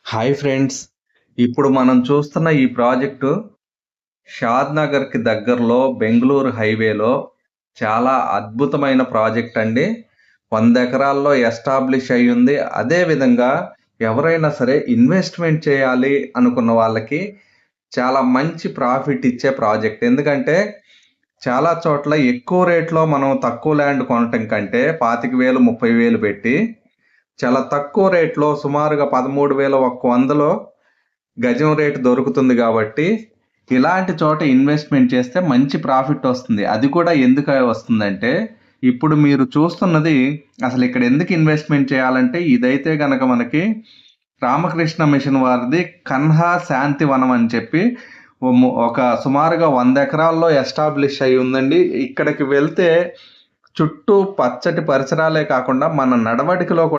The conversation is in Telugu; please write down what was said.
Hi friends. ఇప్పుడు మనం చూస్తున్న ఈ ప్రాజెక్టు షాద్‌నగర్‌కి దగ్గరలో బెంగుళూరు హైవేలో చాలా అద్భుతమైన ప్రాజెక్ట్ అండి. 100 ఎకరాల్లో ఎస్టాబ్లిష్ అయ్యుంది. అదే విధంగా ఎవరైనా సరే ఇన్వెస్ట్‌మెంట్ చేయాలి అనుకున్న వాళ్ళకి చాలా మంచి ప్రాఫిట్ ఇచ్చే ప్రాజెక్ట్. ఎందుకంటే చాలా చోట్ల ఎక్కువ రేట్‌లో మనం తక్కువ ల్యాండ్ కొనటం కంటే 25,000, 30,000 పెట్టి చాలా తక్కువ రేట్‌లో సుమారుగా 13,100లో గజం రేటు దొరుకుతుంది గాబట్టి, ఇలాంటి చోట ఇన్వెస్ట్‌మెంట్ చేస్తే మంచి ప్రాఫిట్ వస్తుంది. అది కూడా ఎందుకు వస్తుందంటే, ఇప్పుడు మీరు చూస్తున్నది అసలిక్కడ ఎందుకు ఇన్వెస్ట్‌మెంట్ చేయాలంటే, ఇదైతే గనక మనకి రామకృష్ణ మిషన్ వారిది కన్హా శాంతివనం అని చెప్పి ఒక సుమారుగా 100 ఎకరాల్లో ఎస్టాబ్లిష్ అయ్యి ఉందండి. ఇక్కడికి వెళ్తే చుట్టూ పచ్చటి పరిసరాలే కాకుండా మన నడవడికలో